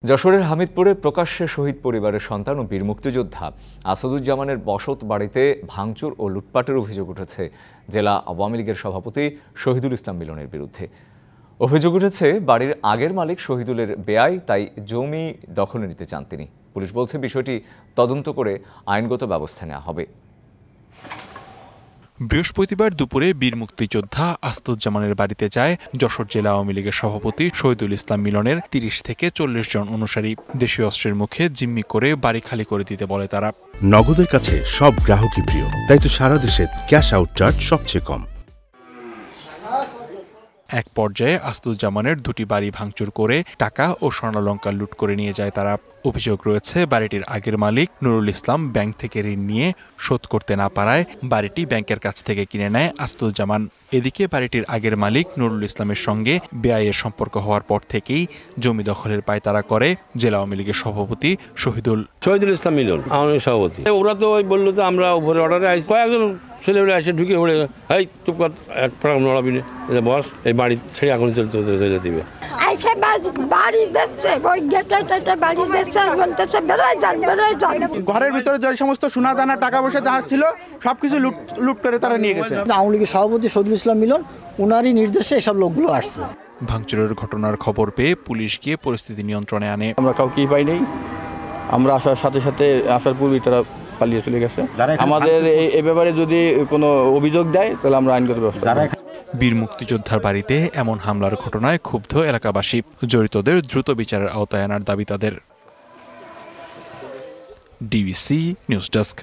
যশোরের হামিদপুরে প্রকাশ্যে শহীদ পরিবারের সন্তান ও বীর মুক্তিযোদ্ধা আসাদুজ্জামানের বসত বাড়িতে ভাঙচুর ও লুটপাটের অভিযোগ উঠেছে জেলা আওয়ামী লীগের সভাপতি শহীদুল ইসলাম মিলনের বিরুদ্ধে। অভিযোগ উঠেছে বাড়ির আগের মালিক শহীদুলের বেয়াই তাই জমি দখলে নিতে চান তিনি। পুলিশ বলছে বিষয়টি তদন্ত করে আইনগত ব্যবস্থা নেওয়া হবে। বৃহস্পতিবার দুপুরে বীর মুক্তিযোদ্ধা আসাদুজ্জামানের বাড়িতে যায় যশোর জেলা আওয়ামী লীগের সভাপতি শহীদুল ইসলাম মিলনের ৩০ থেকে ৪০ জন অনুসারী। দেশীয় অস্ত্রের মুখে জিম্মি করে বাড়ি খালি করে দিতে বলে তারা। নগদের কাছে সব গ্রাহকই প্রিয়, তাই তো সারা দেশে ক্যাশ আউট চার্জ সবচেয়ে কম। এক পর্যায়ে আসাদুজ্জামানের দুটি বাড়ি ভাঙচুর করে টাকা ও স্বর্ণালংকার লুট করে নিয়ে যায় তারা। অভিযোগ রয়েছে বাড়িটির আগের মালিক নুরুল ইসলাম ব্যাংক থেকে ঋণ নিয়ে শোধ করতে না পারায় বাড়িটি ব্যাংকের কাছ থেকে কিনে নেয় আসাদুজ্জামান। এদিকে বাড়িটির আগের মালিক নুরুল ইসলামের সঙ্গে বেআইয়ের সম্পর্ক হওয়ার পর থেকেই জমি দখলের পায়তারা করে জেলা আওয়ামী লীগের সভাপতি শহীদুল ইসলাম মিলন আওয়ামী সভাপতি। ওরা তো ওই বললো তো আমরা উপরে অর্ডারে আসি, কয়েকজন ছেলেগুলো এসে ঢুকে পড়ে এই চুপ কর, এক প্রাণ নড়াবি না, বস এই বাড়ি ছেড়ে এখন চলে দিবে। ঘরের ভিতরে যে সমস্ত সোনা দানা টাকা পয়সা যা ছিল সবকিছু লুট করে তারা নিয়ে গেছে। আওয়ামী লীগের সভাপতি শহীদুল ইসলাম মিলন ওনারই নির্দেশে এসব লোকগুলো আসছে। ভাঙচুরের ঘটনার খবর পেয়ে পুলিশ গিয়ে পরিস্থিতি নিয়ন্ত্রণে আনে। আমরা কাউকেই পাই নাই, আমরা আসার সাথে সাথে আসার পূর্বেই তারা পালিয়ে চলে গেছে। আমাদের এই ব্যাপারে যদি কোনো অভিযোগ দেয় তাহলে আমরা আইনগত ব্যবস্থা। বীর মুক্তিযোদ্ধার বাড়িতে এমন হামলার ঘটনায় ক্ষুব্ধ এলাকাবাসী। জড়িতদের দ্রুত বিচারের আওতায় আনার দাবি তাদের। DBC news desk.